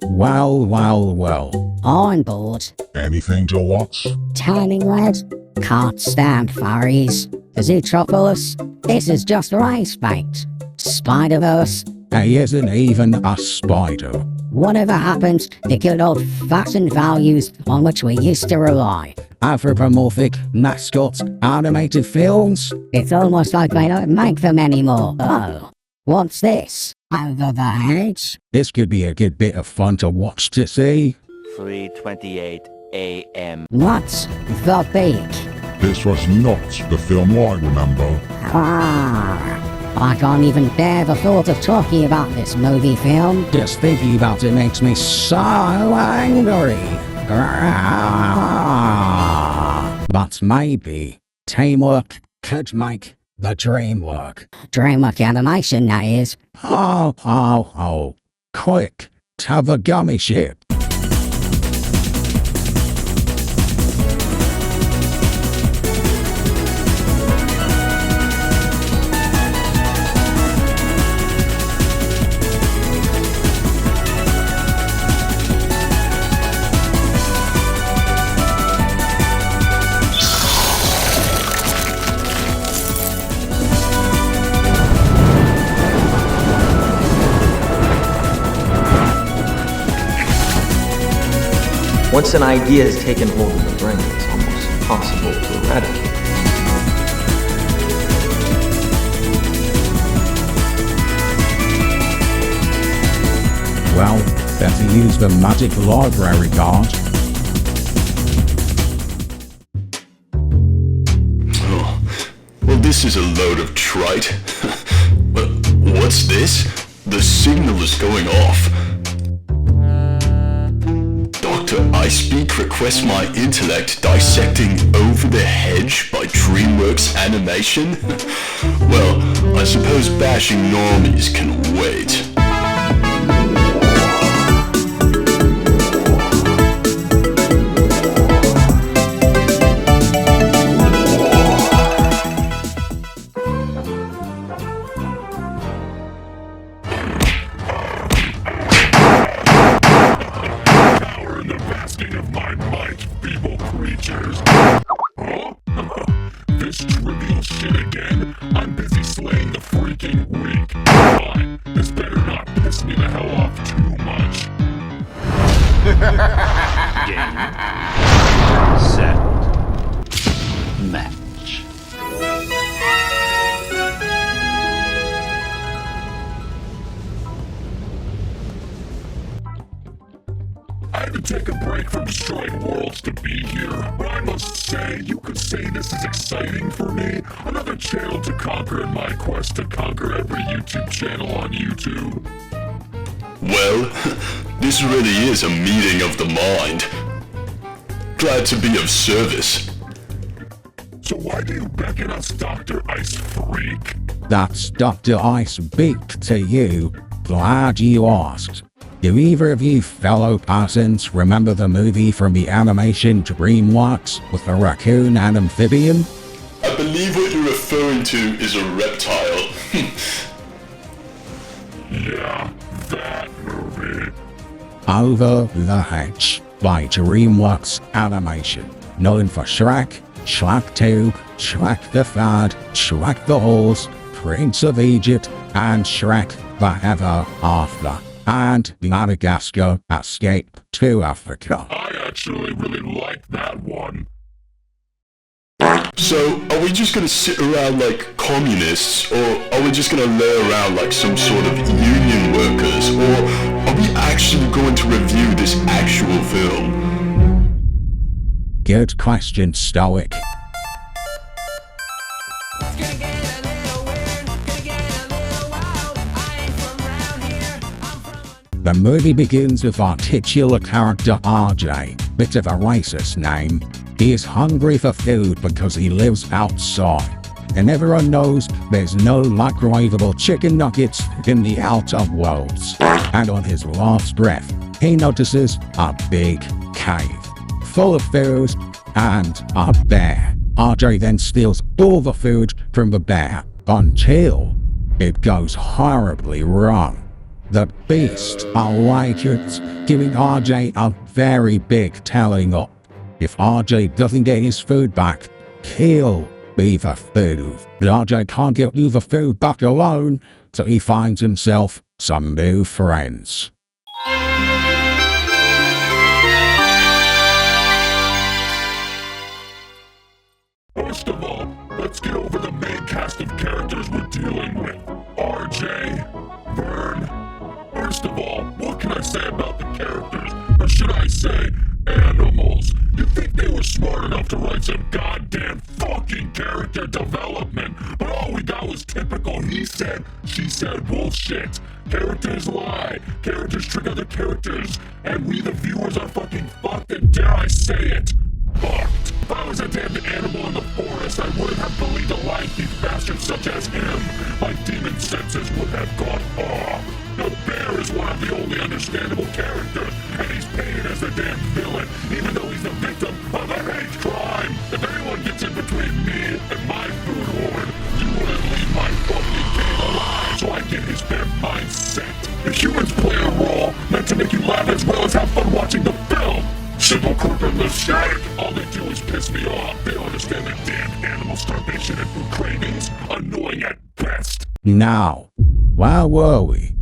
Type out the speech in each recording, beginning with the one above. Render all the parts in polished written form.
Well. On board. Anything to watch? Turning red. Can't stand furries. Zootropolis. This is just rice bait. Spider-Verse. He isn't even a spider. Whatever happened to good old-fashioned values on which we used to rely? Anthropomorphic mascots, animated films. It's almost like they don't make them anymore. Oh, what's this? Over the Hedge? This could be a good bit of fun to watch to see. 3:28 a.m. What's the beak? This was not the film I remember. I can't even bear the thought of talking about this movie film. Just thinking about it makes me so angry. But maybe teamwork could make the dream work. DreamWorks Animation, that is. Oh. Quick, to the gummy ship. Once an idea has taken hold of the brain, it's almost impossible to eradicate. Well, better use the magic library card. Oh, well, this is a load of trite. But what's this? The signal is going off. Dr. Icepeak requests my intellect dissecting Over the Hedge by DreamWorks Animation? Well, I suppose bashing normies can wait. Of my might, feeble creatures. Huh? This trivial shit again? I'm busy slaying the freaking weak. Fine, this better not piss me the hell off too much. Game. Set. Match. I had to take a break from destroying worlds to be here, but I must say, you could say this is exciting for me. Another channel to conquer in my quest to conquer every YouTube channel on YouTube. Well, this really is a meeting of the mind. Glad to be of service. So why do you beckon us, Dr. Ice Freak? That's Dr. Icepeak to you. Glad you asked. Do either of you fellow persons remember the movie from the animation DreamWorks with the raccoon and amphibian? I believe what you're referring to is a reptile. Yeah, that movie. Over the Hedge by DreamWorks Animation. Known for Shrek, Shrek 2, Shrek the Third, Shrek the Horse, Prince of Egypt, and Shrek the Ever After. And Madagascar Escape to Africa. I actually really like that one. So, are we just gonna sit around like communists, or are we just gonna lay around like some sort of union workers, or are we actually going to review this actual film? Good question, Stoic. The movie begins with our titular character RJ, bit of a racist name. He is hungry for food because he lives outside, and everyone knows there's no microwavable chicken nuggets in the outer worlds. And on his last breath, he notices a big cave, full of food and a bear. RJ then steals all the food from the bear until it goes horribly wrong. The beast awakens, giving RJ a very big telling off. If RJ doesn't get his food back, he'll be the food. But RJ can't get you the food back alone, so he finds himself some new friends. First of all, let's get over the main cast of characters we're dealing with. RJ, Vern. First of all, what can I say about the characters? Or should I say, animals? You think they were smart enough to write some goddamn fucking character development, but all we got was typical he said, she said bullshit. Characters lie, characters trick other characters, and we the viewers are fucking fucked, and dare I say it, fucked. If I was a damned animal in the forest, I wouldn't have believed a lying thief bastard such as him. My demon senses would have gone off. The bear is one of the only understandable characters, and he's painted as the damn villain, even though he's the victim of a hate crime. If anyone gets in between me and my food horde, you wouldn't leave my fucking king alive, so I get his damn mindset. The humans play a role meant to make you laugh as well as have fun watching the film. Simple corporate mistake. All they do is piss me off. They don't understand the damn animal starvation and food cravings. Annoying at best. Now, where were we?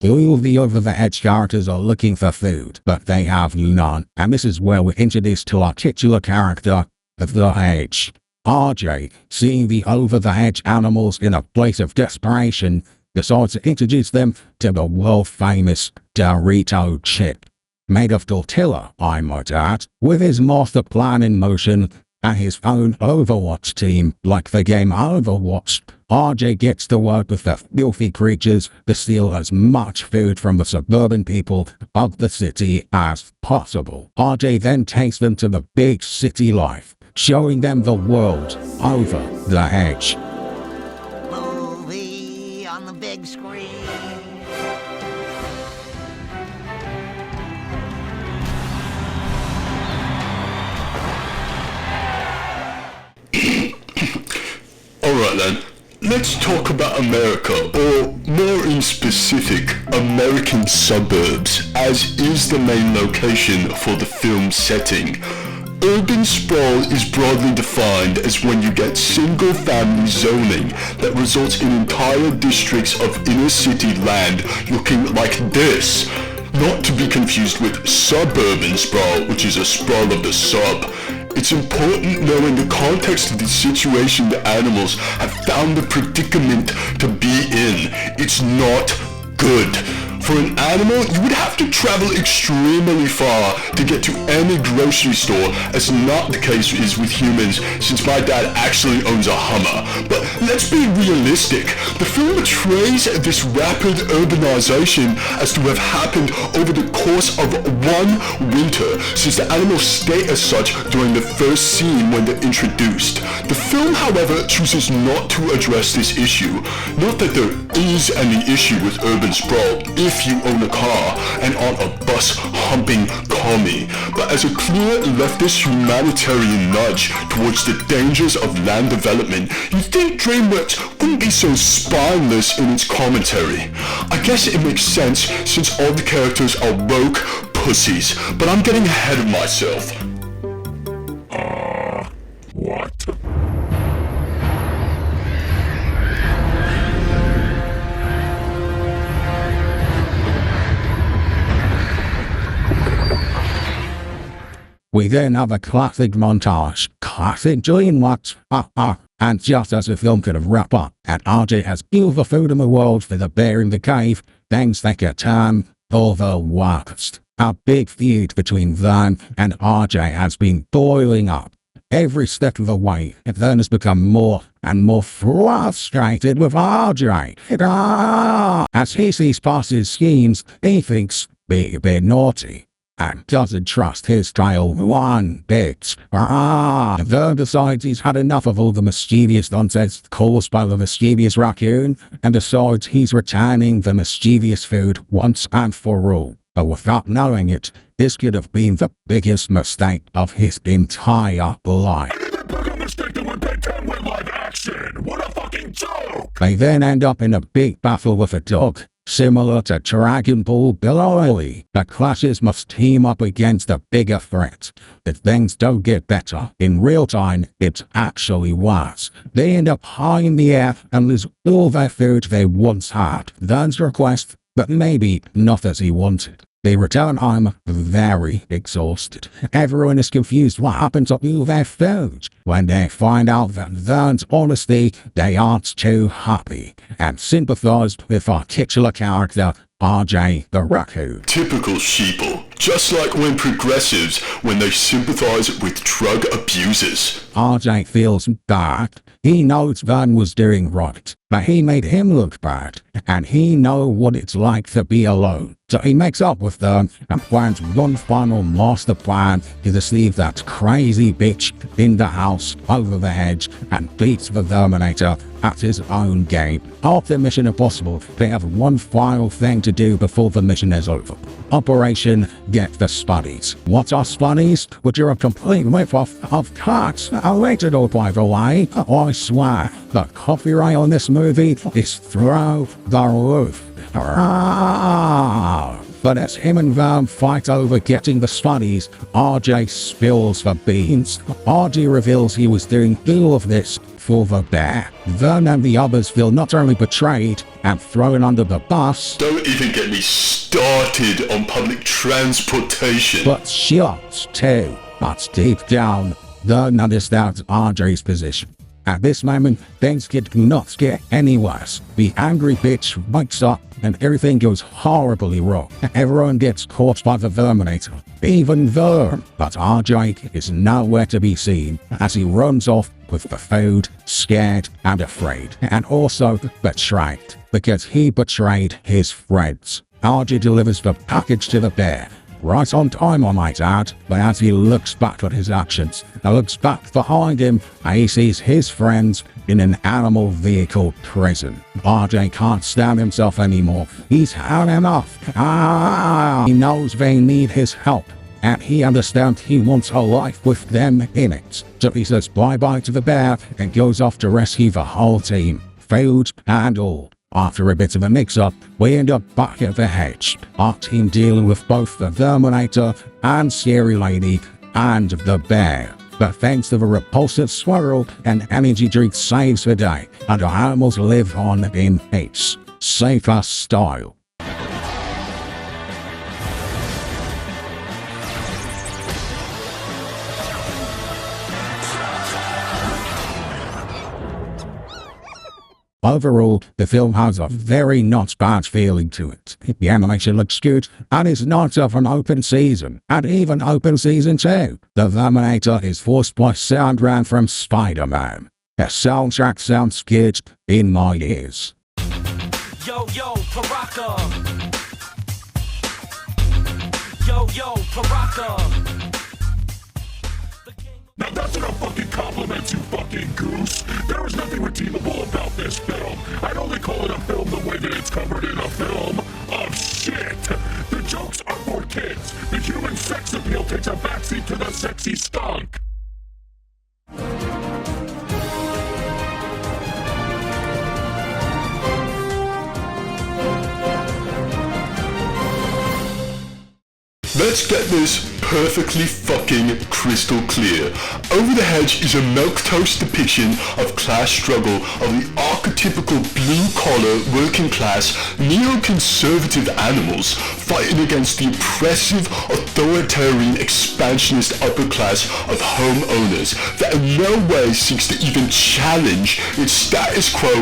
All the over-the-edge characters are looking for food, but they have none, and this is where we're introduced to our titular character, the Hedge. RJ, seeing the over-the-edge animals in a place of desperation, decides to introduce them to the world-famous Dorito chip. Made of tortilla, I might add, with his master plan in motion, and his own Overwatch team, like the game Overwatch, RJ gets to work with the filthy creatures to steal as much food from the suburban people of the city as possible. RJ then takes them to the big city life, showing them the world over the hedge. Movie on the big screen. Alright then, let's talk about America, or more in specific, American suburbs, as is the main location for the film setting. Urban sprawl is broadly defined as when you get single-family zoning that results in entire districts of inner-city land looking like this. Not to be confused with suburban sprawl, which is a sprawl of the sub. It's important knowing the context of the situation the animals have found the predicament to be in. It's not good. For an animal, you would have to travel extremely far to get to any grocery store, as not the case is with humans, since my dad actually owns a Hummer. But let's be realistic. The film portrays this rapid urbanization as to have happened over the course of one winter, since the animals stay as such during the first scene when they're introduced. The film, however, chooses not to address this issue. Not that there is any issue with urban sprawl if you own a car and aren't a bus humping commie, but as a clear leftist humanitarian nudge towards the dangers of land development, you'd think DreamWorks wouldn't be so spineless in its commentary. I guess it makes sense since all the characters are woke pussies, but I'm getting ahead of myself. What? We then have a classic montage, classic DreamWorks, and just as the film could have wrapped up, and RJ has all the food in the world for the bear in the cave, things take a turn for the worst. A big feud between Vern and RJ has been boiling up. Every step of the way, Vern has become more and more frustrated with RJ. As he sees past his schemes, he thinks, be a bit naughty. and doesn't trust his tail one bit. Vern decides he's had enough of all the mischievous nonsense caused by the mischievous raccoon, and decides he's returning the mischievous food once and for all. But without knowing it, this could have been the biggest mistake of his entire life. Mistake that would pay 10 with live action. What a fucking joke! They then end up in a big battle with a dog, similar to Dragon Ball Broly. The classes must team up against a bigger threat. If things don't get better, in real time, it's actually worse. They end up high in the air and lose all their food they once had. Vern's request, but maybe not as he wanted. They return home very exhausted. Everyone is confused what happened to all their food. When they find out that Vern's honesty, they aren't too happy, and sympathize with our titular character, RJ the Raccoon. Typical sheeple. Just like when progressives, when they sympathize with drug abusers. RJ feels bad. He knows Vern was doing right, but he made him look bad, and he knows what it's like to be alone. So he makes up with them and plans one final master plan to deceive that crazy bitch in the house over the hedge and beats the Terminator at his own game. After Mission Impossible, they have one final thing to do before the mission is over. Operation Get the Spuddies. What are Spuddies? Which are a complete rip-off of Cats. Original, by the way. I swear, the copyright on this movie is through the roof. But as him and Vern fight over getting the Spuddies, RJ spills the beans. RJ reveals he was doing all of this for the bear. Vern and the others feel not only betrayed and thrown under the bus, Don't even get me started on public transportation. but shot too. But deep down, Vern understands RJ's position. At this moment, things could not get any worse. The angry bitch wakes up and everything goes horribly wrong. Everyone gets caught by the Terminator, even Vern. But RJ is nowhere to be seen as he runs off with the food, scared and afraid, and also betrayed, because he betrayed his friends. RJ delivers the package to the bear, right on time I might add, but as he looks back at his actions, and looks back behind him, he sees his friends in an animal vehicle prison. RJ can't stand himself anymore. He's had enough. He knows they need his help, and he understands he wants a life with them in it. So he says bye-bye to the bear and goes off to rescue the whole team, food and all. After a bit of a mix-up, we end up back at the hedge, our team dealing with both the Terminator and Scary Lady and the bear. But thanks to the repulsive squirrel, an energy drink saves the day, and our animals live on in peace. Safer style. Overall, the film has a very not bad feeling to it. The animation looks good and is not of an open season, and even open season 2. The Terminator is voiced by Soundran from Spider-Man. The soundtrack sounds good in my ears. Yo, yo, Paraka. Yo, yo, Paraka. Now that's enough fucking compliments, you fucking goose. There is nothing redeemable about this film. I'd only call it a film the way that it's covered in a film of shit. The jokes are for kids. The human sex appeal takes a backseat to the sexy skunk. Let's get this perfectly fucking crystal clear. Over the Hedge is a milquetoast depiction of class struggle of the archetypical blue-collar, working-class, neoconservative animals fighting against the oppressive, authoritarian, expansionist upper class of homeowners that in no way seeks to even challenge its status quo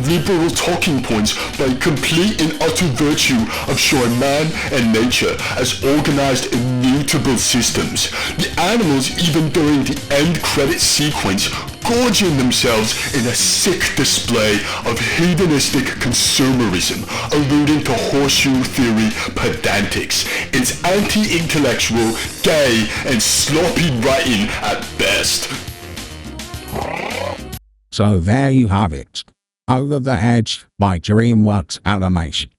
liberal talking points by complete and utter virtue of showing man and nature as organized immutable systems. The animals, even during the end credit sequence, gorging themselves in a sick display of hedonistic consumerism, alluding to horseshoe theory pedantics. It's anti-intellectual, gay, and sloppy writing at best. So there you have it. Over the Hedge by DreamWorks Animation.